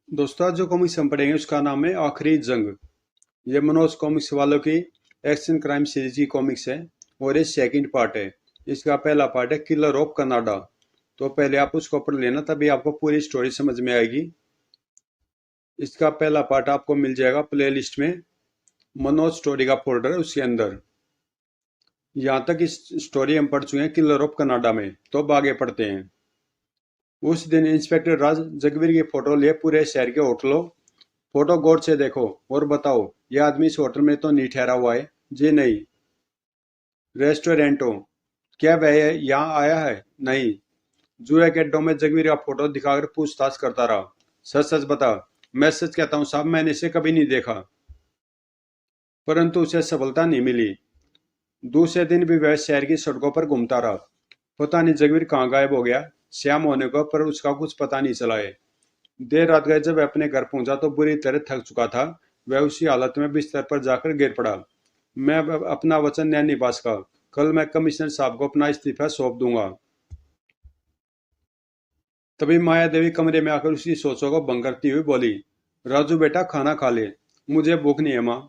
दोस्तों आज जो कॉमिक्स हम पढ़ेंगे उसका नाम है आखिरी जंग। ये मनोज कॉमिक्स वालों की एक्शन क्राइम सीरीज की कॉमिक्स है और ये सेकंड पार्ट है। इसका पहला पार्ट है किलर ऑफ कनाडा। तो पहले आप उसको पढ़ लेना, तभी आपको पूरी स्टोरी समझ में आएगी। इसका पहला पार्ट आपको मिल जाएगा प्लेलिस्ट में, मनोज स्टोरी का फोल्डर है उसके अंदर। यहाँ तक इस स्टोरी हम पढ़ चुके हैं किलर ऑफ कनाडा में, तो अब आगे पढ़ते हैं। उस दिन इंस्पेक्टर राज जगवीर की फोटो लिए पूरे शहर के होटलों। फोटो गौर से देखो और बताओ, ये आदमी इस होटल में तो नहीं ठहरा हुआ है। जी नहीं। रेस्टोरेंटो, क्या वह यहाँ आया है? नहीं। जुए के अड्डों में जगवीर का फोटो दिखाकर पूछताछ करता रहा। सच सच बता। मैं सच कहता हूँ साहब, मैंने इसे कभी नहीं देखा। परंतु उसे सफलता नहीं मिली। दूसरे दिन भी वह शहर की सड़कों पर घूमता रहा। पता नहीं जगवीर कहाँ गायब हो गया। शाम होने को पर उसका कुछ पता नहीं चला है। देर रात गए जब वह अपने घर पहुंचा तो बुरी तरह थक चुका था। वह उसी हालत में बिस्तर पर जाकर गिर पड़ा। मैं अब अपना वचन नहीं निभा सका। कल मैं कमिश्नर साहब को अपना इस्तीफा सौंप दूंगा। तभी माया देवी कमरे में आकर उसकी सोचों को भंग करती हुई बोली, राजू बेटा खाना खा ले। मुझे भूख नहीं है माँ।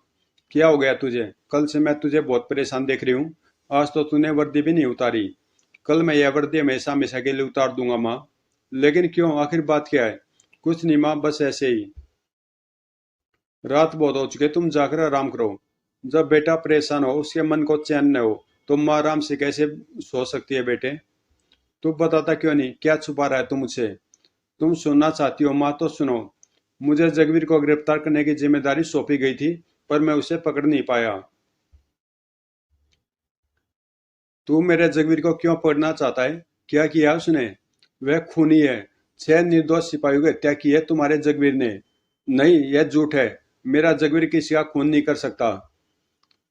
क्या हो गया तुझे? कल से मैं तुझे बहुत परेशान देख रही हूँ। आज तो तूने वर्दी भी नहीं उतारी। कल मैं यह वर्दी हमेशा हमेशा के लिए उतार दूंगा माँ। लेकिन क्यों? आखिर बात क्या है? कुछ नहीं माँ, बस ऐसे ही। रात बहुत हो चुके, तुम जाकर आराम करो। जब बेटा परेशान हो, उसके मन को चैन न हो, तो माँ आराम से कैसे सो सकती है बेटे? तू बताता क्यों नहीं? क्या छुपा रहा है तुम मुझसे? तुम सुनना चाहती हो माँ तो सुनो। मुझे जगवीर को गिरफ्तार करने की जिम्मेदारी सौंपी गई थी, पर मैं उसे पकड़ नहीं पाया। तू मेरे जगवीर को क्यों पकड़ना चाहता है? क्या किया उसने? वह खूनी है। 6 निर्दोष सिपाहियों की हत्या की है तुम्हारे जगवीर ने। नहीं, यह झूठ है। मेरा जगवीर किसी का खून नहीं कर सकता।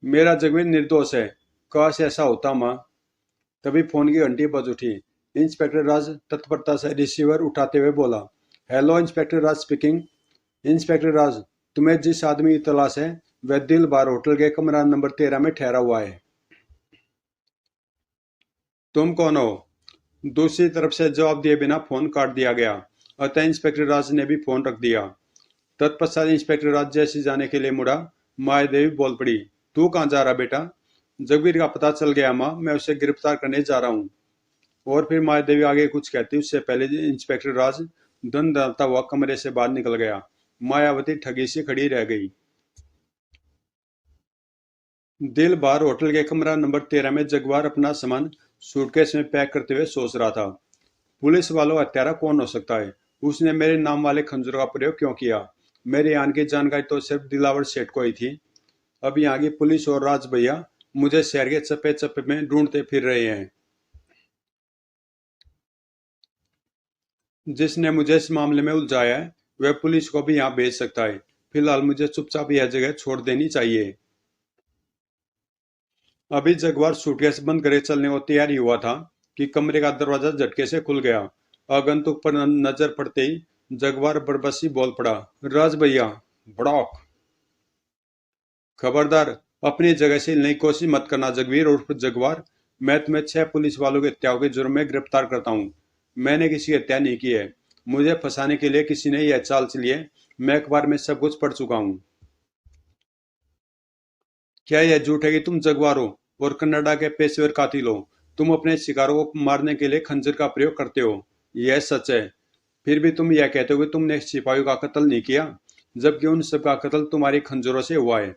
मेरा जगवीर निर्दोष है। काश ऐसा होता माँ। तभी फोन की घंटी बज उठी। इंस्पेक्टर राज तत्परता से रिसीवर उठाते हुए बोला, हेलो इंस्पेक्टर राज स्पीकिंग। इंस्पेक्टर राज, तुम्हें जिस आदमी की तलाश है वह दिल बार होटल के कमरा नंबर 13 में ठहरा हुआ है। तुम कौन हो? दूसरी तरफ से जवाब दिए बिना फोन काट दिया गया। अतः इंस्पेक्टर राज ने भी फोन रख दिया। तत्पश्चात इंस्पेक्टर राज जैसे जाने के लिए मुड़ा, माया देवी बोल पड़ी, तू कहाँ जा रहा बेटा? जगवीर का पता चल गया माँ, मैं उसे गिरफ्तार करने जा रहा हूँ। और फिर माया देवी आगे कुछ कहती उससे पहले इंस्पेक्टर राज दन दनाता हुआ कमरे से बाहर निकल गया। मायावती ठगी से खड़ी रह गई। दिल बार होटल के कमरा नंबर 13 में जगवार अपना सामान सूटकेस में पैक करते हुए सोच रहा था। पुलिस वालों हत्यारा कौन हो सकता है? उसने मेरे नाम वाले खंजरों का प्रयोग क्यों किया? मेरे यहाँ की जानकारी तो सिर्फ दिलावर सेठ को ही थी। अब यहाँ की पुलिस और राज भैया मुझे शहर के चप्पे चप्पे में ढूंढते फिर रहे हैं। जिसने मुझे इस मामले में उलझाया है वह पुलिस को भी यहाँ भेज सकता है। फिलहाल मुझे चुपचाप यह जगह छोड़ देनी चाहिए। अभी जगवार सूटकेस बंद करे चलने को तैयार ही हुआ था कि कमरे का दरवाजा झटके से खुल गया। आगंतुक पर नजर पड़ते ही जगवार बरबसी बोल पड़ा, राज भैया। भड़ाक। खबरदार, अपनी जगह से हिलने की कोशिश मत करना जगवीर उर्फ जगवार। मैं तुम्हें 6 पुलिस वालों की हत्याओं के जुर्म में गिरफ्तार करता हूँ। मैंने किसी की हत्या नहीं की है। मुझे फंसाने के लिए किसी ने यह चाल चली है। मैं अखबार में सब कुछ पढ़ चुका हूँ। क्या यह झूठ है कि तुम जगवार हो और कनाडा के पेशेवर कातिल हो? तुम अपने शिकारों को मारने के लिए खंजर का प्रयोग करते हो। यह सच है। फिर भी तुम यह कहते हो कि तुमने सिपाहियों का कत्ल नहीं किया, जबकि उन सबका कत्ल तुम्हारी खंजरों से हुआ है।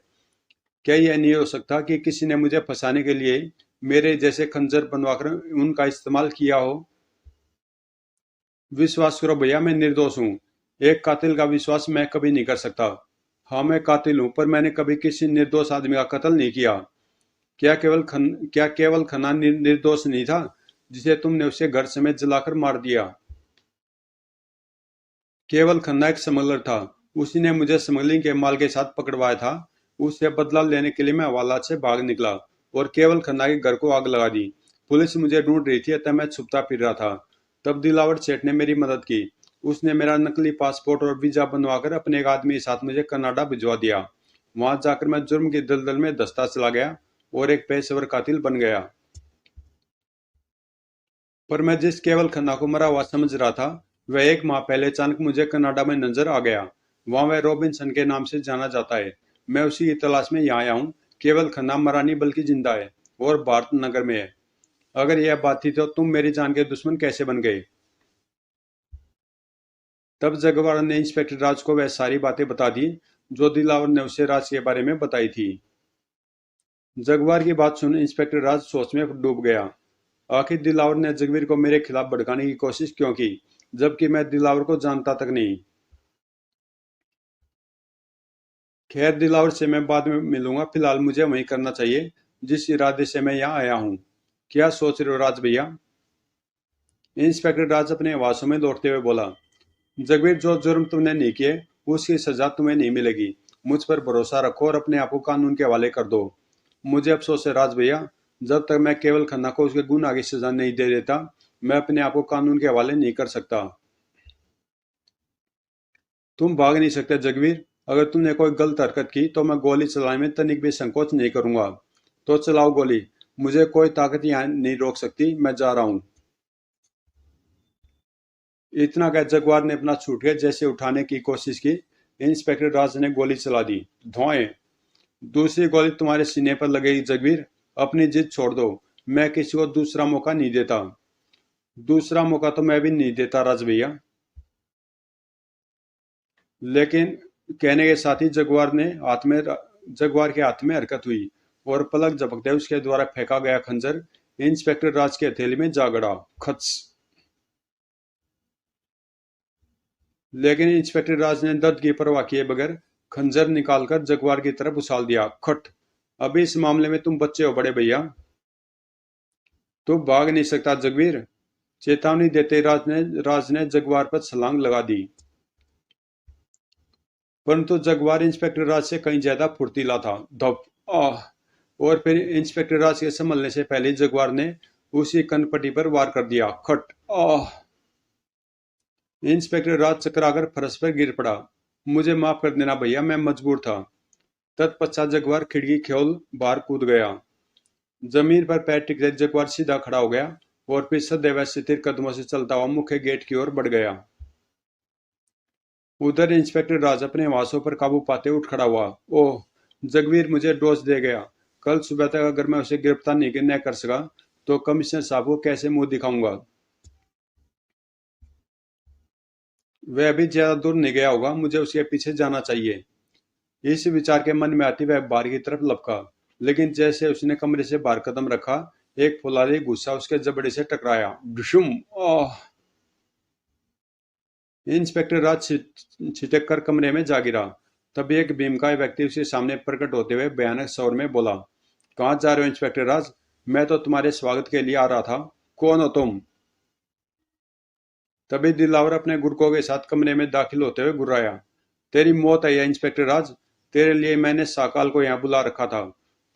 क्या यह नहीं हो सकता कि किसी ने मुझे फंसाने के लिए मेरे जैसे खंजर बनवाकर उनका इस्तेमाल किया हो? विश्वास करो भैया, मैं निर्दोष हूँ। एक कातिल का विश्वास मैं कभी नहीं कर सकता। हाँ, मैं कातिल हूँ, पर मैंने कभी किसी निर्दोष आदमी का कत्ल नहीं किया। क्या केवल खन्ना निर्दोष नहीं था जिसे तुमने उसे घर समेत जलाकर मार दिया? केवल खन्ना एक स्मगलर था। उसी ने मुझे स्मगलिंग के माल के साथ पकड़वाया था। उससे बदला लेने के लिए मैं हवालात से भाग निकला और केवल खन्ना के घर को आग लगा दी। पुलिस मुझे ढूंढ रही थी, अतः मैं छुपता फिर रहा था। तब दिलावर सेठ ने मेरी मदद की। उसने मेरा नकली पासपोर्ट और वीजा बनवाकर अपने एक आदमी के साथ मुझे कनाडा भिजवा दिया। वहां जाकर मैं जुर्म की दलदल में धंसता चला गया और एक पेशेवर कातिल बन गया। पर मैं जिस केवल खन्ना को मरा हुआ समझ रहा था वह 1 माह पहले अचानक मुझे कनाडा में नजर आ गया। वहां वह रॉबिन्सन के नाम से जाना जाता है। मैं उसी की तलाश में यहाँ आया हूँ। केवल खन्ना मरा नहीं बल्कि जिंदा है और भारत नगर में है। अगर यह बात थी तो तुम मेरी जान के दुश्मन कैसे बन गए? तब जगवार ने इंस्पेक्टर राज को वह सारी बातें बता दी जो दिलावर ने उसे राज के बारे में बताई थी। जगवार की बात सुन इंस्पेक्टर राज सोच में डूब गया। आखिर दिलावर ने जगवीर को मेरे खिलाफ भड़काने की कोशिश क्यों की, जबकि मैं दिलावर को जानता तक नहीं। खैर, दिलावर से मैं बाद में मिलूंगा। फिलहाल मुझे वही करना चाहिए जिस इरादे से मैं यहाँ आया हूँ। क्या सोच रहे हो राज भैया? इंस्पेक्टर राज अपने आवासों में लौटते हुए बोला। जगवीर, जो जुर्म तुमने नहीं किए उसकी सजा तुम्हें नहीं मिलेगी। मुझ पर भरोसा रखो और अपने आप को कानून के हवाले कर दो। मुझे अफसोस है राज भैया, जब तक मैं केवल खन्ना को उसके गुनाह की सजा नहीं दे देता, मैं अपने आप को कानून के हवाले नहीं कर सकता। तुम भाग नहीं सकते जगवीर। अगर तुमने कोई गलत हरकत की तो मैं गोली चलाने में तनिक भी संकोच नहीं करूंगा। तो चलाओ गोली। मुझे कोई ताकत यहाँ नहीं रोक सकती। मैं जा रहा हूँ। इतना कह जगवार ने अपना छूटके जैसे उठाने की कोशिश की, इंस्पेक्टर राज ने गोली चला दी। धोएं। दूसरी गोली तुम्हारे सीने पर लगेगी जगवीर। अपनी जिद छोड़ दो। मैं किसी को दूसरा मौका नहीं देता। दूसरा मौका तो मैं भी नहीं देता राज भैया। लेकिन कहने के साथ ही जगवार के हाथ में हरकत हुई और पलक झपकते उसके द्वारा फेंका गया खंजर इंस्पेक्टर राज के हथेली में जा गड़ा। खच। लेकिन इंस्पेक्टर राज ने दर्द की परवाह किए बगैर खंजर निकालकर जगवार की तरफ उछाल दिया। खट। अभी इस मामले में तुम बच्चे हो बड़े भैया। तू भाग नहीं सकता जगवीर। चेतावनी देते राज ने जगवार पर छलांग लगा दी। परंतु जगवार इंस्पेक्टर राज से कहीं ज्यादा फुर्तीला था। धप। आह। और फिर इंस्पेक्टर राज के संभलने से पहले जगवार ने उसी कनपट्टी पर वार कर दिया। खट। आह। इंस्पेक्टर राज चकराकर फर्श पर गिर पड़ा। मुझे माफ कर देना भैया, मैं मजबूर था। तत्पश्चात जगवार खिड़की खोल बाहर कूद गया। जमीन पर पैर टिकते जगवार सीधा खड़ा हो गया और फिर सदैव स्थिर कदमों से चलता हुआ मुख्य गेट की ओर बढ़ गया। उधर इंस्पेक्टर राज अपने आवासों पर काबू पाते उठ खड़ा हुआ। ओह, जगवीर मुझे डोज दे गया। कल सुबह तक अगर मैं उसे गिरफ्तार नहीं कर सका तो कमिश्नर साहब को कैसे मुंह दिखाऊंगा? वह अभी ज्यादा दूर नहीं गया होगा। मुझे उसके पीछे जाना चाहिए। इस विचार के मन में आती वह बाहर की तरफ लपका। लेकिन जैसे उसने कमरे से बाहर कदम रखा, एक फुलारी गुस्सा उसके जबड़े से टकराया। डुशुम। आह। इंस्पेक्टर राज छिटक कर कमरे में जा गिरा। तभी एक भीमकाय व्यक्ति उसके सामने प्रकट होते हुए भयानक स्वर में बोला। कहाँ जा रहे हो इंस्पेक्टर राज? मैं तो तुम्हारे स्वागत के लिए आ रहा था। कौन हो तुम? तभी दिलावर अपने गुर्गों के साथ कमरे में दाखिल होते हुए गुर्राया। तेरी मौत है या इंस्पेक्टर राज। तेरे लिए मैंने साकाल को यहाँ बुला रखा था।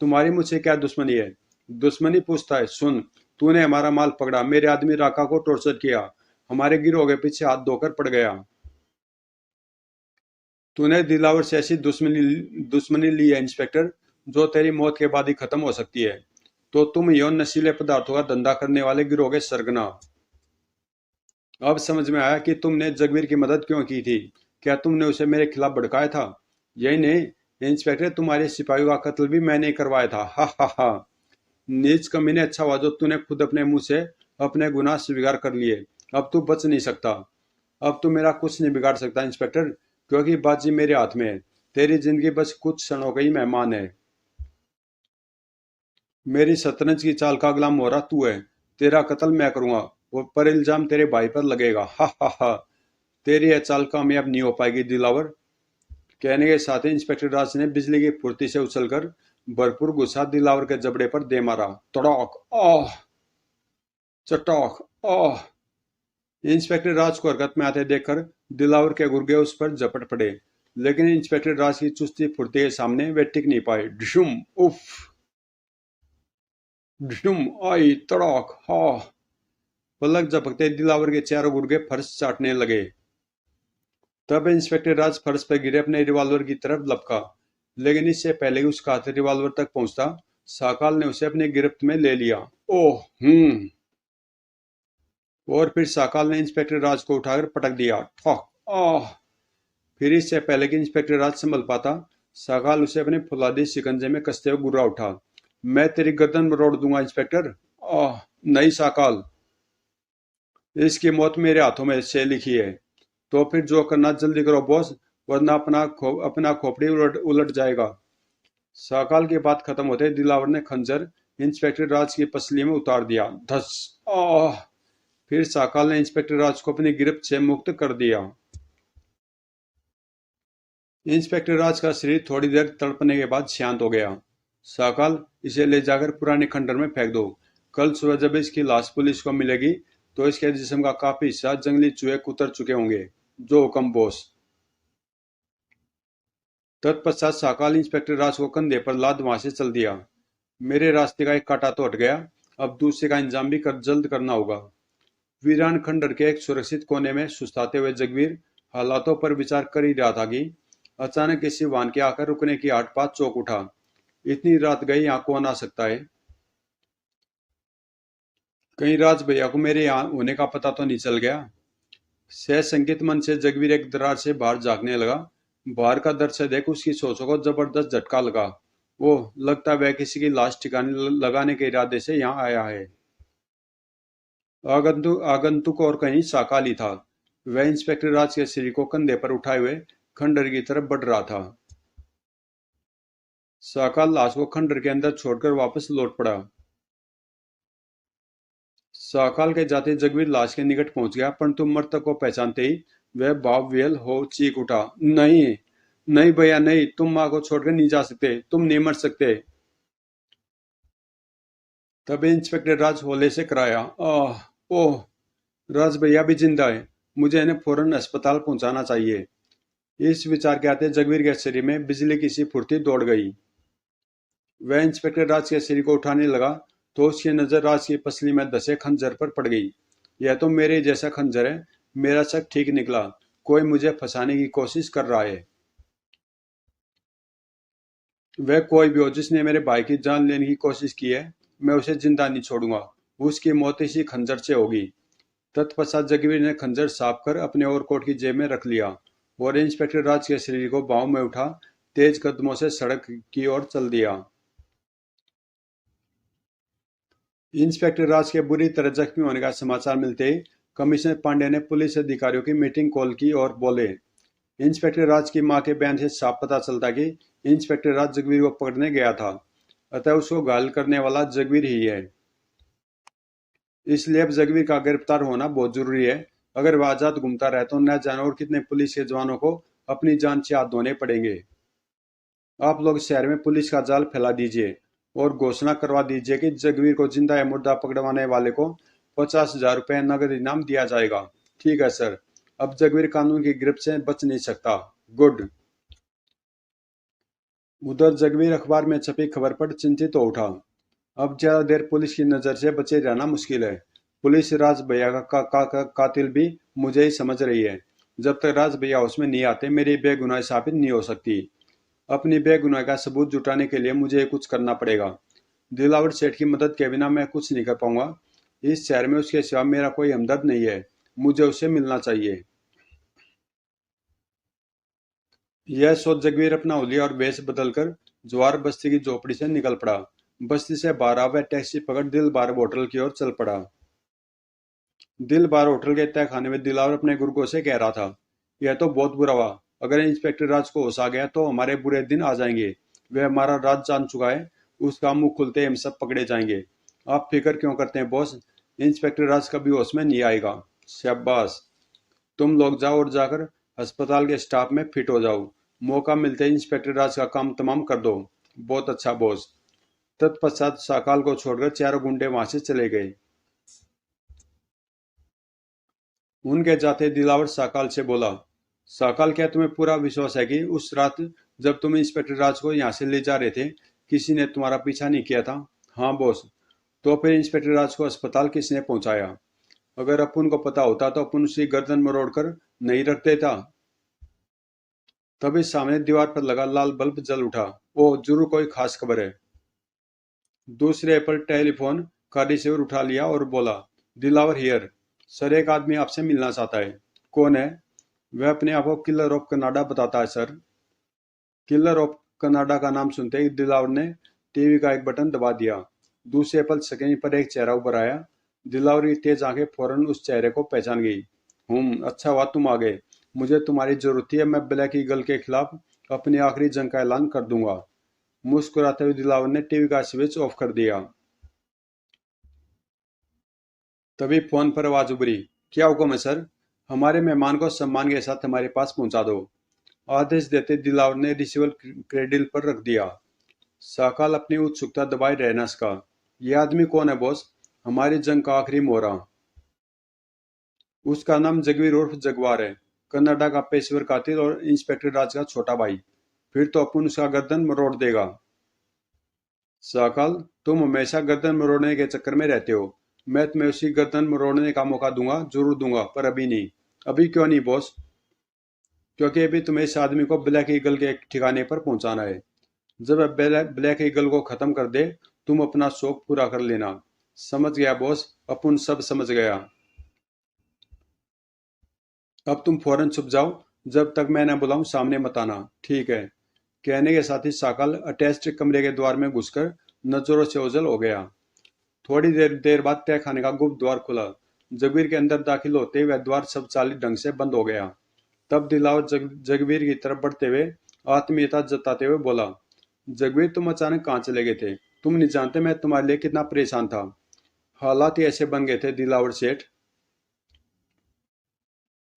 तुम्हारी मुझसे क्या दुश्मनी है? दुश्मनी पूछता है? सुन, तूने हमारा माल पकड़ा, मेरे आदमी राका को टॉर्चर किया, हमारे गिरोह के पीछे हाथ धोकर पड़ गया। तूने दिलावर से ऐसी दुश्मनी ली है इंस्पेक्टर, जो तेरी मौत के बाद ही खत्म हो सकती है। तो तुम यौन नशीले पदार्थों का धंधा करने वाले गिरोह के सरगना। अब समझ में आया कि तुमने जगवीर की मदद क्यों की थी। क्या तुमने उसे मेरे खिलाफ भड़काया था? यही नहीं इंस्पेक्टर, तुम्हारे सिपाहियों का कत्ल भी मैंने ही करवाया था। हा हा हा। नीच कमीने, अच्छा हुआ जो तूने खुद अपने मुंह से अपने गुनाह स्वीकार कर लिए। अब तू बच नहीं सकता। अब तू मेरा कुछ नहीं बिगाड़ सकता इंस्पेक्टर, क्योंकि बाजी मेरे हाथ में है। तेरी जिंदगी बस कुछ क्षणों का ही मेहमान है। मेरी शतरंज की चाल का अगला मोहरा तू है। तेरा कत्ल मैं करूंगा और पर इल्जाम तेरे भाई पर लगेगा। हा हा हा। तेरी यह चाल कामयाब नहीं हो पाएगी दिलावर। कहने के साथ ही इंस्पेक्टर राज ने बिजली की फुर्ती से उछलकर भरपूर गुस्सा दिलावर के जबड़े पर दे मारा। तड़ाक। आह। चटाक। आह। इंस्पेक्टर राज को हरकत में आते देखकर दिलावर के गुर्गे उस पर झपट पड़े। लेकिन इंस्पेक्टर राज की चुस्ती फुर्ती के सामने वे टिक नहीं पाए। डिशुम। उफ। डिशुम। आई। तड़ाक। हा। पलक झपकते दिलावर के चारों गुर्गे फर्श चाटने लगे। तब इंस्पेक्टर राज फर्श पर गिरे अपने रिवॉल्वर की तरफ लपका। लेकिन इससे पहले ही उसका हाथ रिवॉल्वर तक पहुंचता, साकाल ने उसे अपनी गिरफ्त में ले लिया। ओह। और फिर साकाल ने इंस्पेक्टर राज को उठाकर पटक दिया। ठोक! आह! फिर इससे पहले कि इंस्पेक्टर राज संभल पाता, साकाल उसे अपने फुलादी शिकंजे में कसते हुए गुर्रा उठा। मैं तेरी गर्दन मरोड़ दूंगा इंस्पेक्टर। आह! नहीं साकाल, इसकी मौत मेरे हाथों में से लिखी है। तो फिर जो करना जल्दी करो बॉस, वरना अपना खोपड़ी उलट उलट जाएगा। साकाल की बात खत्म होते ही दिलावर ने खंजर इंस्पेक्टर राज की पसली में उतार दिया। धस! आह! फिर साकाल ने इंस्पेक्टर राज को अपनी गिरफ्त से मुक्त कर दिया। इंस्पेक्टर राज का शरीर थोड़ी देर तड़पने के बाद शांत हो गया। साकाल, इसे ले जाकर पुराने खंडर में फेंक दो। कल सुबह जब इसकी लाश पुलिस को मिलेगी तो इसके जिस्म का काफी हिस्सा जंगली चूहे कुतर चुके होंगे। जो हुक्म बॉस। तत्पश्चात साकाल इंस्पेक्टर राज को कंधे पर लाद वहां से चल दिया। मेरे रास्ते का एक कांटा तो हट गया, अब दूसरे का इंतजाम भी जल्द करना होगा। वीरान खंडर के एक सुरक्षित कोने में सुस्ताते हुए जगवीर हालातों पर विचार कर ही रहा था कि अचानक किसी वाहन के आकर रुकने की आठ पात चौंक उठा। इतनी रात गई, यहाँ कौन आ सकता है? कहीं राज भैया को मेरे यहाँ होने का पता तो नहीं चल गया? सह संकित मन से जगवीर एक दरार से बाहर झांकने लगा। बाहर का दृश्य देख उसकी सोचों को जबरदस्त झटका लगा। वो लगता वह किसी की लाश ठिकाने लगाने के इरादे से यहाँ आया है। आगंतुक आगंतुक और कहीं साकाल ही था। वह इंस्पेक्टर राज के सिर को कंधे पर उठाए हुए खंडर की तरफ बढ़ रहा था। साकाल लाश को खंडर के अंदर छोड़कर वापस लौट पड़ा। साकाल के जाते जगवीर लाश के निकट पहुंच गया, परंतु मृतक को पहचानते ही वह भावविह्वल हो चीख उठा। नहीं, नहीं भैया नहीं, तुम माँ को छोड़कर नहीं जा सकते, तुम नहीं मर सकते। तभी इंस्पेक्टर राज होले से कराया। आह! ओह! राज भैया भी जिंदा है, मुझे इन्हें फौरन अस्पताल पहुंचाना चाहिए। इस विचार के आते जगवीर के शरीर में बिजली की सी फुर्ती दौड़ गई। वह इंस्पेक्टर राज के शरीर को उठाने लगा तो उसकी नजर राज की पसली में धसे खंजर पर पड़ गई। यह तो मेरे जैसा खंजर है, मेरा शक ठीक निकला, कोई मुझे फंसाने की कोशिश कर रहा है। वह कोई भी हो जिसने मेरे भाई की जान लेने की कोशिश की है, मैं उसे जिंदा नहीं छोड़ूंगा। उसकी मौत इसी खंजर से होगी। तत्पश्चात जगवीर ने खंजर साफ कर अपने ओवरकोट की जेब में रख लिया और इंस्पेक्टर राज के शरीर को बाहों में उठा तेज कदमों से सड़क की ओर चल दिया। इंस्पेक्टर राज के बुरी तरह जख्मी होने का समाचार मिलते ही कमिश्नर पांडे ने पुलिस अधिकारियों की मीटिंग कॉल की और बोले। इंस्पेक्टर राज की मां के बयान से साफ पता चलता कि इंस्पेक्टर राज जगवीर को पकड़ने गया था, अतः उसको घायल करने वाला जगवीर ही है। इसलिए अब जगवीर का गिरफ्तार होना बहुत जरूरी है। अगर वह आजाद घूमता रहे तो न जाने और कितने पुलिस के जवानों को अपनी जान से हाथ धोने पड़ेंगे। आप लोग शहर में पुलिस का जाल फैला दीजिए और घोषणा करवा दीजिए कि जगवीर को जिंदा या मुर्दा पकड़वाने वाले को 50,000 रुपए नगद इनाम दिया जाएगा। ठीक है सर, अब जगवीर कानून की गिरफ्त से बच नहीं सकता। गुड। उधर जगवीर अखबार में छपी खबर पर चिंतित हो उठा। अब ज्यादा देर पुलिस की नजर से बचे रहना मुश्किल है। पुलिस राज भैया का कातिल भी मुझे ही समझ रही है। जब तक राज भैया उसमें नहीं आते मेरी बेगुनाही साबित नहीं हो सकती। अपनी बेगुनाही का सबूत जुटाने के लिए मुझे कुछ करना पड़ेगा। दिलावर सेठ की मदद के बिना मैं कुछ नहीं कर पाऊंगा। इस शहर में उसके सिवा मेरा कोई हमदर्द नहीं है। मुझे उससे मिलना चाहिए। यह सोच जगवीर अपना हुलिया और वेश बदलकर ज्वार बस्ती की झोपड़ी से निकल पड़ा। बस्ती से बाहर आवे टैक्सी पकड़ दिल बार होटल की ओर चल पड़ा। दिल बार होटल के तय खाने में दिलावर अपने गुर्गों से कह रहा था, यह तो बहुत बुरा हुआ। अगर इंस्पेक्टर राज को होश आ गया तो हमारे बुरे दिन आ जाएंगे। वह हमारा राज जान चुका है, उसका मुंह खुलते हम सब पकड़े जाएंगे। आप फिक्र क्यों करते हैं बॉस, इंस्पेक्टर राज कभी होश में नहीं आएगा। शाबाश, तुम लोग जाओ और जाकर अस्पताल के स्टाफ में फिट हो जाओ। मौका मिलते ही इंस्पेक्टर राज का काम तमाम कर दो। बहुत अच्छा बॉस। तत्पश्चात साकाल को छोड़कर चारों गुंडे वहां से चले गए। उनके जाते दिलावर साकाल से बोला, साकाल क्या तुम्हें पूरा विश्वास है कि उस रात जब तुम इंस्पेक्टर राज को यहाँ से ले जा रहे थे किसी ने तुम्हारा पीछा नहीं किया था? हाँ बॉस। तो फिर इंस्पेक्टर राज को अस्पताल किसने पहुंचाया? अगर अपुन को पता होता तो अपुन उसकी गर्दन मरोड़ कर नहीं रख देता। तभी सामने दीवार पर लगा लाल बल्ब जल उठा। ओह, जरूर कोई खास खबर है। दूसरे पर टेलीफोन का रिसीवर उठा लिया और बोला, दिलावर हियर। सर एक आदमी आपसे मिलना चाहता है। कौन है? वह अपने आप को किलर ऑफ कनाडा बताता है सर। किलर ऑफ कनाडा का नाम सुनते ही दिलावर ने टीवी का एक बटन दबा दिया। दूसरे पल स्क्रीन पर एक चेहरा उभर आया। दिलावर की तेज आंखें फौरन उस चेहरे को पहचान गई। अच्छा हुआ तुम आ गए। मुझे तुम्हारी जरूरत थी। मैं ब्लैक ईगल के खिलाफ अपनी आखिरी जंग का ऐलान कर दूंगा। मुस्कुराते हुए दिलावर ने टीवी का स्विच ऑफ कर दिया। तभी फोन पर आवाज उभरी। क्या हुक्म है सर? हमारे मेहमान को सम्मान के साथ हमारे पास पहुंचा दो। आदेश देते दिलावर ने रिसीवर क्रेडिल पर रख दिया। साकाल अपनी उत्सुकता दबाए रह न सका। यह आदमी कौन है बॉस? हमारी जंग का आखिरी मोहरा। उसका नाम जगवीर उर्फ जगवार है। कनाडा का पेशेवर कातिल और इंस्पेक्टर राज का छोटा भाई। फिर तो अपन उसका गर्दन मरोड़ देगा। साकाल, तुम हमेशा गर्दन मरोड़ने के चक्कर में रहते हो। मैं तुम्हें उसी गर्दन मरोड़ने का मौका दूंगा, जरूर दूंगा, पर अभी नहीं। अभी क्यों नहीं बॉस? क्योंकि अभी तुम्हें इस आदमी को ब्लैक ईगल के एक ठिकाने पर पहुंचाना है। जब ब्लैक ईगल को खत्म कर दे, तुम अपना शौक पूरा कर लेना। समझ गया बॉस, अपन सब समझ गया। अब तुम फौरन छुप जाओ। जब तक मैं न बुलाऊं सामने मत आना, ठीक है? कहने के साथ ही साकल अटैच्ड कमरे के द्वार में घुसकर नजरों से ओझल हो गया। थोड़ी देर देर बाद तय खाने का गुप्त द्वार खुला। जगवीर के अंदर दाखिल होते वह द्वार स्वचालित ढंग से बंद हो गया। तब दिलावर जगवीर की तरफ बढ़ते हुए आत्मीयता जताते हुए बोला, जगवीर तुम अचानक कहाँ चले गए थे? तुम नहीं जानते मैं तुम्हारे लिए कितना परेशान था। हालात ही ऐसे बन गए थे दिलावर सेठ।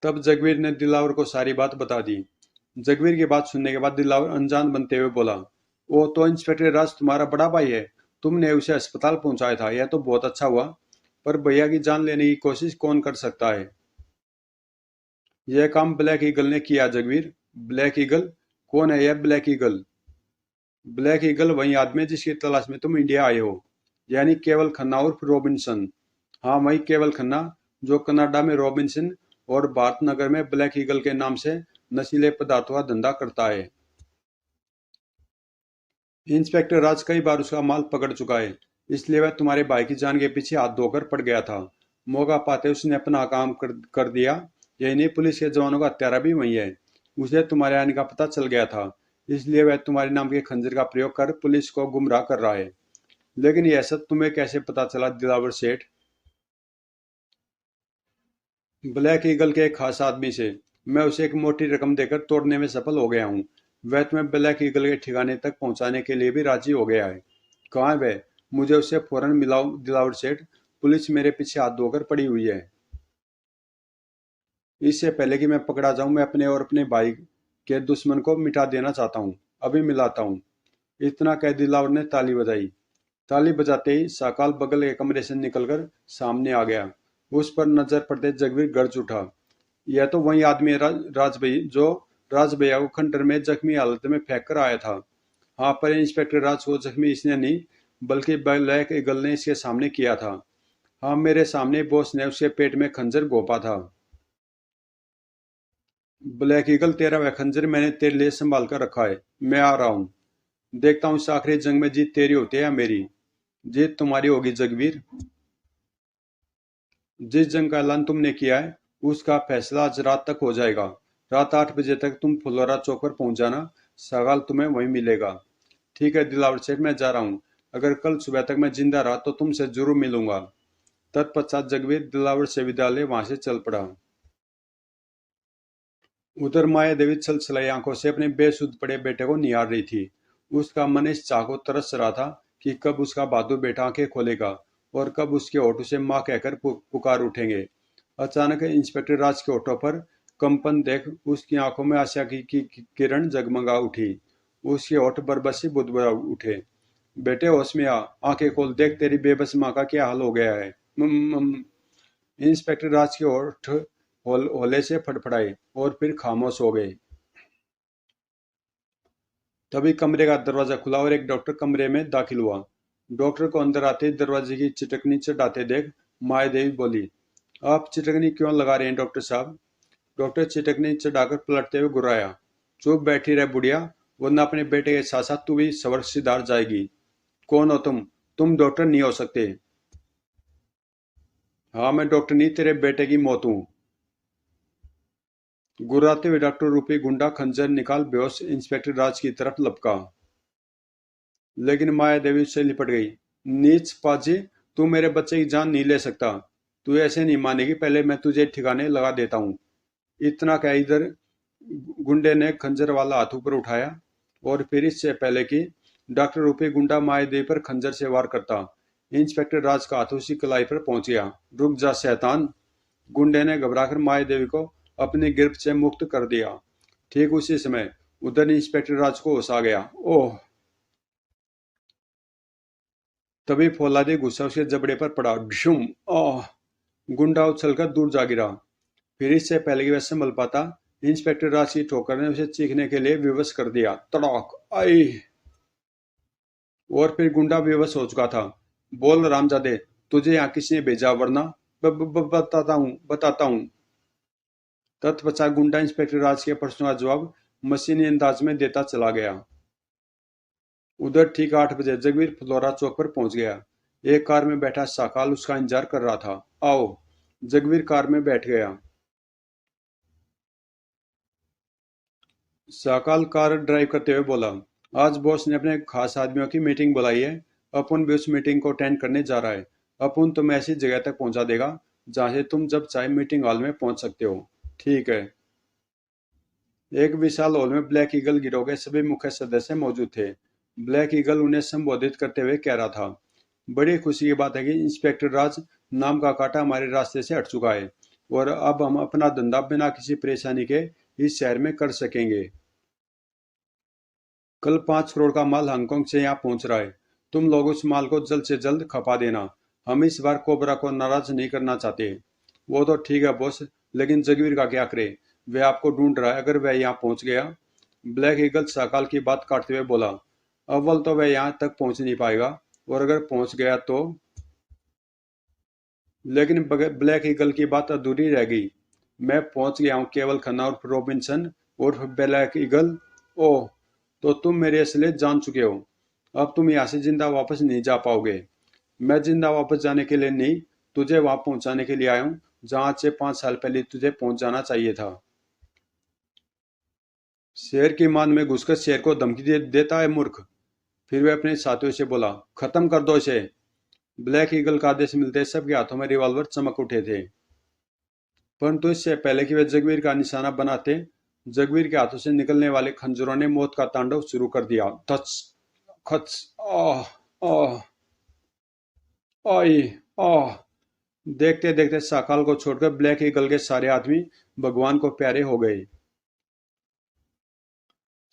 तब जगवीर ने दिलावर को सारी बात बता दी। जगवीर की बात सुनने के बाद दिलावर अनजान बनते हुए बोला, वो तो इंस्पेक्टर राज तुम्हारा बड़ा भाई है। तुमने उसे अस्पताल पहुंचाया था, यह तो बहुत अच्छा हुआ। पर भैया की जान लेने की कोशिश कौन कर सकता है? यह काम ब्लैक ईगल ने किया जगवीर। Black eagle? कौन है यह ब्लैक ईगल? ब्लैक ईगल वही आदमी है जिसकी तलाश में तुम इंडिया आए हो। यानी केवल खन्ना उर्फ रॉबिन्सन। हाँ, वही केवल खन्ना, जो कनाडा में रॉबिन्सन और भारत नगर में ब्लैक ईगल के नाम से नशीले पदार्थों का धंधा करता है। इंस्पेक्टर राज कई बार उसका माल पकड़ चुका है। इसलिए वह तुम्हारे भाई की जान के पीछे हाथ धोकर पड़ गया था। मौका पाते उसने अपना काम कर दिया। यही नहीं, पुलिस के जवानों का हत्यारा भी वही है। उसे तुम्हारे आने का पता चल गया था। इसलिए वह तुम्हारे नाम के खंजर का प्रयोग कर पुलिस को गुमराह कर रहा है। लेकिन यह सब तुम्हें कैसे पता चला दिलावर सेठ? ब्लैक ईगल के एक खास आदमी से। मैं उसे एक मोटी रकम देकर तोड़ने में सफल हो गया हूँ। वह तुम्हें ब्लैक ईगल के ठिकाने तक पहुंचाने के लिए भी राजी हो गया है। कहाँ है वह? मुझे उससे फौरन मिलाओ दिलावर सेठ। पुलिस मेरे पीछे हाथ धोकर पड़ी हुई है। इससे पहले कि मैं पकड़ा जाऊं, मैं अपने और अपने भाई के दुश्मन को मिटा देना चाहता हूँ। अभी मिलाता हूँ। इतना कह दिलावर ने ताली बजाई। ताली बजाते ही साकाल बगल के कमरे से निकलकर सामने आ गया। उस पर नजर पड़ते जगवीर गरज उठा। यह तो वही आदमी है राज भाई, जो राज भैया को खंडर में जख्मी हालत में फेंक कर आया था। हाँ, पर इंस्पेक्टर राज को जख्मी इसने नहीं, बल्कि ब्लैक ईगल ने इसके सामने किया था। हाँ, मेरे सामने बॉस ने उसके पेट में खंजर घोंपा था। ब्लैक ईगल, तेरा वह खंजर मैंने तेरे लिए संभाल कर रखा है। मैं आ रहा हूँ। देखता हूँ इस आखिरी जंग में जीत तेरी होती है या मेरी। जीत तुम्हारी होगी जगवीर। जिस जंग का ऐलान तुमने किया है, उसका फैसला आज रात तक हो जाएगा। रात 8 बजे तक तुम फुलवारा चौक पर पहुंच जाना। सगाल तुम्हें वहीं मिलेगा। ठीक है दिलावर सेठ, मैं जा रहा हूँ। अगर कल सुबह तक मैं जिंदा रहा तो तुमसे जरूर मिलूंगा। तत्पश्चात जगवीर दिलावर से विद्यालय वहां से चल पड़ा। उधर माया देवी छलछलाई आंखों से अपने बेसुध पड़े बेटे को निहार रही थी। उसका मन इस चाह को तरस रहा था कि कब उसका बहादुर बेटा आंखें खोलेगा और कब उसके होठ उसे माँ कहकर पुकार उठेंगे। अचानक इंस्पेक्टर राज के होठों पर कंपन देख उसकी आंखों में आशा की किरण जगमगा उठी। उसके होठ बरबसी बुदबुदा उठे। बेटे होश में आ, आंखें खोल, देख तेरी बेबस माँ का क्या हाल हो गया है। इंस्पेक्टर राज के होठ होले से फड़फड़ाए और फिर खामोश हो गए। तभी कमरे का दरवाजा खुला और एक डॉक्टर कमरे में दाखिल हुआ। डॉक्टर को अंदर आते ही दरवाजे की चिटकनी चढ़ाते देख माया देवी बोली, आप चिटकनी क्यों लगा रहे हैं डॉक्टर साहब? डॉक्टर चिटकनी चढ़ाकर पलटते हुए गुर्राया, चुप बैठी रह बुढ़िया, वरना अपने बेटे के साथ साथ तू भी सवर सिधार जाएगी। कौन हो तुम? तुम डॉक्टर नहीं हो सकते। हाँ, मैं डॉक्टर नहीं, तेरे बेटे की मौत हूँ। गुर्राते हुए डॉक्टर रूपी गुंडा खंजर निकाल बेहोश इंस्पेक्टर राज की तरफ लपका। लेकिन माया देवी उससे लिपट गई। नीच पाजी, तू मेरे बच्चे की जान नहीं ले सकता। तू ऐसे नहीं मानेगी, पहले मैं तुझे ठिकाने लगा देता हूँ। इतना क्या, इधर गुंडे ने खंजर वाला हाथ ऊपर उठाया और फिर इससे पहले कि डॉक्टर रूपी गुंडा मायादेवी पर खंजर से वार करता, इंस्पेक्टर राज का हाथ उसी कलाई पर पहुंच गया। रुक जा शैतान! गुंडे ने घबराकर मायादेवी को अपनी गिरफ्त से मुक्त कर दिया। ठीक उसी समय उधर इंस्पेक्टर राज को होश आ गया। ओह! तभी फौलादी गुस्सा उसके जबड़े पर पड़ा। ढुम! आह! गुंडा उछलकर दूर जा गिरा। फिर इससे पहले कि वह संभल पाता, इंस्पेक्टर राज की ठोकर ने उसे चीखने के लिए विवश कर दिया। तड़ाक! आई! और फिर गुंडा बेबस हो चुका था। बोल रामजादे, तुझे यहाँ किसने भेजा, वरना बताता हूँ। तत्पश्चात गुंडा इंस्पेक्टर राज के प्रश्नों का जवाब मशीनी अंदाज में देता चला गया। उधर ठीक 8 बजे जगवीर फ्लोरा चौक पर पहुंच गया। एक कार में बैठा साकाल उसका इंतजार कर रहा था। आओ। जगवीर कार में बैठ गया। साकाल कार ड्राइव करते हुए बोला, आज बॉस ने अपने खास आदमियों की मीटिंग बुलाई है। अपुन भी उस मीटिंग को अटेंड करने जा रहा है। अपुन तुम्हें ऐसी जगह तक पहुंचा देगा जहां से तुम जब चाहे मीटिंग हॉल में पहुंच सकते हो। ठीक है। एक विशाल हॉल में ब्लैक ईगल गिरोह के सभी मुख्य सदस्य मौजूद थे। ब्लैक ईगल उन्हें संबोधित करते हुए कह रहा था, बड़ी खुशी की बात है कि इंस्पेक्टर राज नाम का कांटा हमारे रास्ते से हट चुका है और अब हम अपना धंधा बिना किसी परेशानी के इस शहर में कर सकेंगे। कल 5 करोड़ का माल हांगकांग से यहाँ पहुंच रहा है। तुम लोग उस माल को जल्द से जल्द खपा देना। हम इस बार कोबरा को नाराज नहीं करना चाहते। वो तो ठीक है बॉस, लेकिन जगवीर का क्या करे? वह आपको ढूंढ रहा है। अगर वह यहाँ पहुंच गया। ब्लैक ईगल साकाल की बात काटते हुए बोला, अव्वल तो वह यहाँ तक पहुंच नहीं पाएगा, और अगर पहुंच गया तो। लेकिन ब्लैक ईगल की बात अधूरी रह गई। मैं पहुंच गया हूँ, केवल खन्ना उर्फ रॉबिन्सन उर्फ ब्लैक ईगल। ओह, तो तुम मेरी असलियत जान चुके हो। अब तुम यहाँ से जिंदा वापस नहीं जा पाओगे। मैं जिंदा वापस जाने के लिए नहीं, तुझे वहां पहुंचाने के लिए आया हूँ जहां आज से 5 साल पहले तुझे पहुंच जाना चाहिए था। शेर की मान में घुसकर शेर को धमकी देता है मूर्ख। फिर वह अपने साथियों से बोला, खत्म कर दो इसे। ब्लैक ईगल का आदेश मिलते सबके हाथों में रिवॉल्वर चमक उठे थे। परंतु इससे पहले कि वे जगवीर का निशाना बनाते, जगवीर के हाथों से निकलने वाले खंजरों ने मौत का तांडव शुरू कर दिया। धच खच, आह आह, आई आह। देखते देखते साकाल को छोड़कर ब्लैक ईगल के सारे आदमी भगवान को प्यारे हो गए।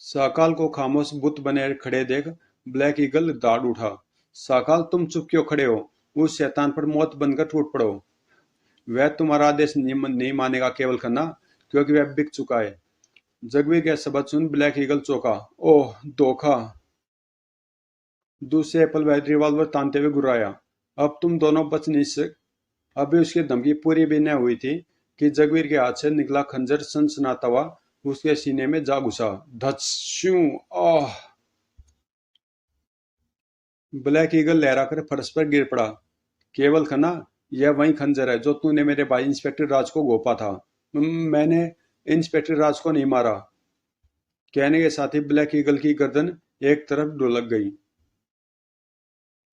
साकाल को खामोश बुत बने खड़े देख ब्लैक ईगल दाड़ उठा। साकाल, तुम चुप क्यों खड़े हो? उस शैतान पर मौत बनकर टूट पड़ो। वह तुम्हारा आदेश नहीं मानेगा केवल खन्ना, क्योंकि वह बिक चुका है। जगवीर के शब्द सुन ब्लैक ईगल चौंका। ओह, धोखा! दूसरे एप्पल वह रिवॉल्वर तानते हुए गुर्राया। अब तुम दोनों बच नहीं सक। अभी उसकी धमकी पूरी भी न हुई थी कि जगवीर के हाथ से निकला खंजर सनसनाता हुआ उसके सीने में जा घुसा। धच श्यू, आह! ब्लैक ईगल लहराकर फर्श पर गिर पड़ा। केवल खन्ना, यह वही खंजर है जो तूने मेरे भाई इंस्पेक्टर राज को घोंपा था। मैंने इंस्पेक्टर राज को नहीं मारा। कहने के साथ ही ब्लैक ईगल की गर्दन एक तरफ ढुलक गई।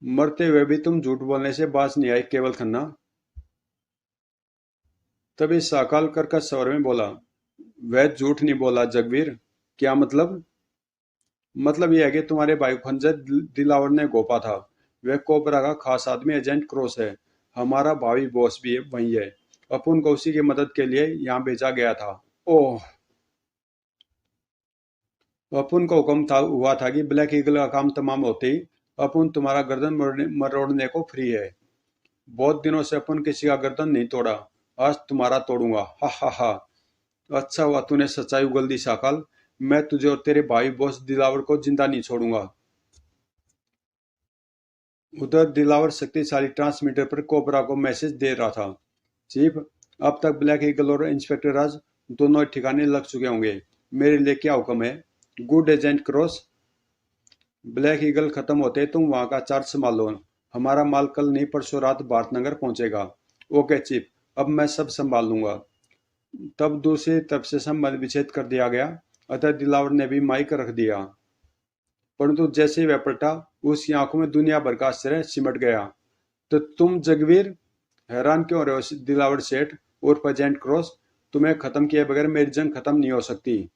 मरते हुए भी तुम झूठ बोलने से बाज नहीं आए केवल खन्ना। तभी साकाल कर्कश स्वर में बोला, वह झूठ नहीं बोला जगवीर। क्या मतलब? मतलब यह है कि तुम्हारे भाई को खंजर दिलावर ने घोंपा था। वह कोबरा का खास आदमी एजेंट क्रॉस है। हमारा भावी बॉस भी वही है। अपुन को उसी की मदद के लिए यहाँ भेजा गया था। ओह! अपुन को हुक्म हुआ था कि ब्लैक ईगल का काम तमाम होते ही अपुन तुम्हारा गर्दन मरोड़ने को फ्री है। बहुत दिनों से अपुन किसी का गर्दन नहीं तोड़ा। आज तुम्हारा तोड़ूंगा। हा हा हा। अच्छा हुआ तूने सच्चाई उगल दी साकाल। मैं तुझे और तेरे भाई बॉस दिलावर को जिंदा नहीं छोड़ूंगा। उधर दिलावर शक्तिशाली ट्रांसमीटर पर कोबरा को मैसेज दे रहा था। चीफ, अब तक ब्लैक ईगल और इंस्पेक्टर राज दोनों ठिकाने लग चुके होंगे। मेरे लिए क्या हुक्म है? Good agent cross. Black eagle खत्म होते तुम वहां का चार्ज संभालो। हमारा माल कल नहीं परसों रात भारतनगर पहुंचेगा। ओके चीफ, अब मैं सब संभाल लूंगा। तब दूसरी तरफ से संबंध विच्छेद कर दिया गया, अतः दिलावर ने भी माइक रख दिया। परंतु जैसे ही वह पलटा, उसकी आंखों में दुनिया भर का आश्चर्य सिमट गया। तो तुम जगवीर, हैरान क्यों रहे हो दिलावर सेठ और एजेंट क्रॉस? तुम्हें खत्म किए बगैर मेरी जंग खत्म नहीं हो सकती।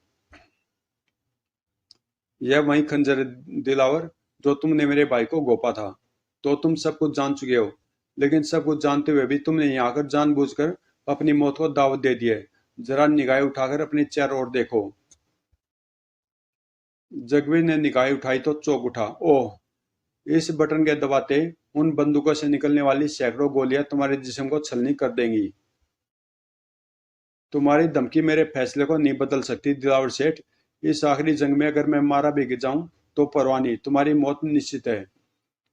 यह वही खंजर है दिलावर, जो तुमने मेरे भाई को गोपा था। तो तुम सब कुछ जान चुके हो, लेकिन सब कुछ जानते हुए भी तुमने यहाँ आकर जानबूझकर अपनी मौत को दावत दे दी है। जरा निगाहें उठाकर अपने चारों ओर देखो। जगवीर ने निगाहें उठाई तो चौंक उठा। ओह, इस बटन के दबाते उन बंदूकों से निकलने वाली सैकड़ों गोलियां तुम्हारे जिस्म को छलनी कर देंगी। तुम्हारी धमकी मेरे फैसले को नहीं बदल सकती दिलावर सेठ। इस आखिरी जंग में अगर मैं मारा भी जाऊं तो परवाह नहीं, तुम्हारी मौत निश्चित है।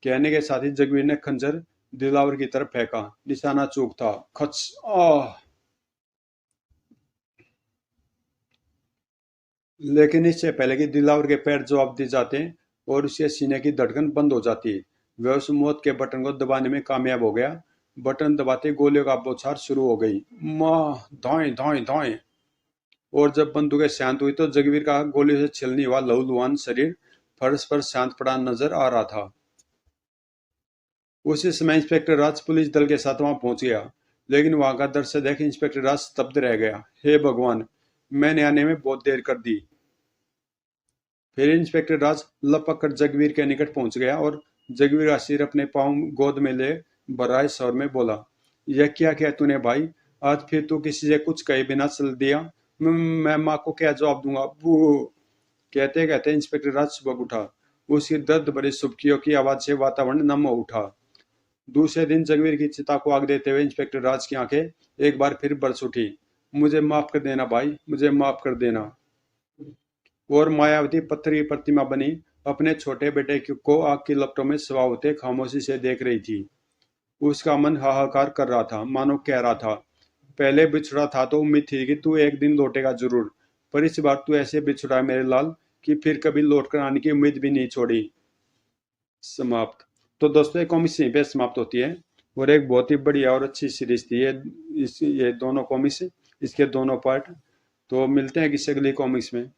कहने के साथ ही जगवीर ने खंजर दिलावर की तरफ फेंका। निशाना चूक था। खच। आह! लेकिन इससे पहले कि दिलावर के पैर जवाब दे जाते और उसके सीने की धड़कन बंद हो जाती, वह उस मौत के बटन को दबाने में कामयाब हो गया। बटन दबाते गोलियों का बौछार शुरू हो गई। माँ, धाएं धाएं धाएं। और जब बंदूकें शांत हुई तो जगवीर का गोलियों से छलनी हुआ लहूलुहान शरीर फर्श पर शांत पड़ा नजर आ रहा था। उसी समय इंस्पेक्टर राज पुलिस दल के साथ वहां पहुंच गया, लेकिन वहां का दृश्य देख इंस्पेक्टर राज स्तब्ध रह गया। हे भगवान, मैंने आने में बहुत देर कर दी। फिर इंस्पेक्टर राज लपक कर जगवीर के निकट पहुंच गया और जगवीर का सिर अपने पांव गोद में ले बराए स्वर में बोला, यह क्या किया तूने भाई? आज फिर तू किसी से कुछ कहे बिना चल दिया। मैं माँ को क्या जवाब दूंगा? बू! कहते कहते इंस्पेक्टर राज सुबह उठा। उसकी दर्द भरी सुबकियों की आवाज से वातावरण नम हो उठा। दूसरे दिन जगवीर की चिता को आग देते हुए इंस्पेक्टर राज की आंखें एक बार फिर बरस उठी। मुझे माफ कर देना भाई, मुझे माफ कर देना। और मायावती पत्थर की प्रतिमा बनी अपने छोटे बेटे को आग की लपटों में सवा होते खामोशी से देख रही थी। उसका मन हाहाकार कर रहा था, मानो कह रहा था, पहले बिछड़ा था तो उम्मीद थी कि तू एक दिन लौटेगा जरूर, पर इस बार तू ऐसे बिछड़ा मेरे लाल कि फिर कभी लौट कर आने की उम्मीद भी नहीं छोड़ी। समाप्त। तो दोस्तों, ये कॉमिक्स यहीं पे समाप्त होती है। और एक बहुत ही बढ़िया और अच्छी सीरीज थी ये दोनों कॉमिक्स, इसके दोनों पार्ट। तो मिलते हैं किसी अगली कॉमिक्स में।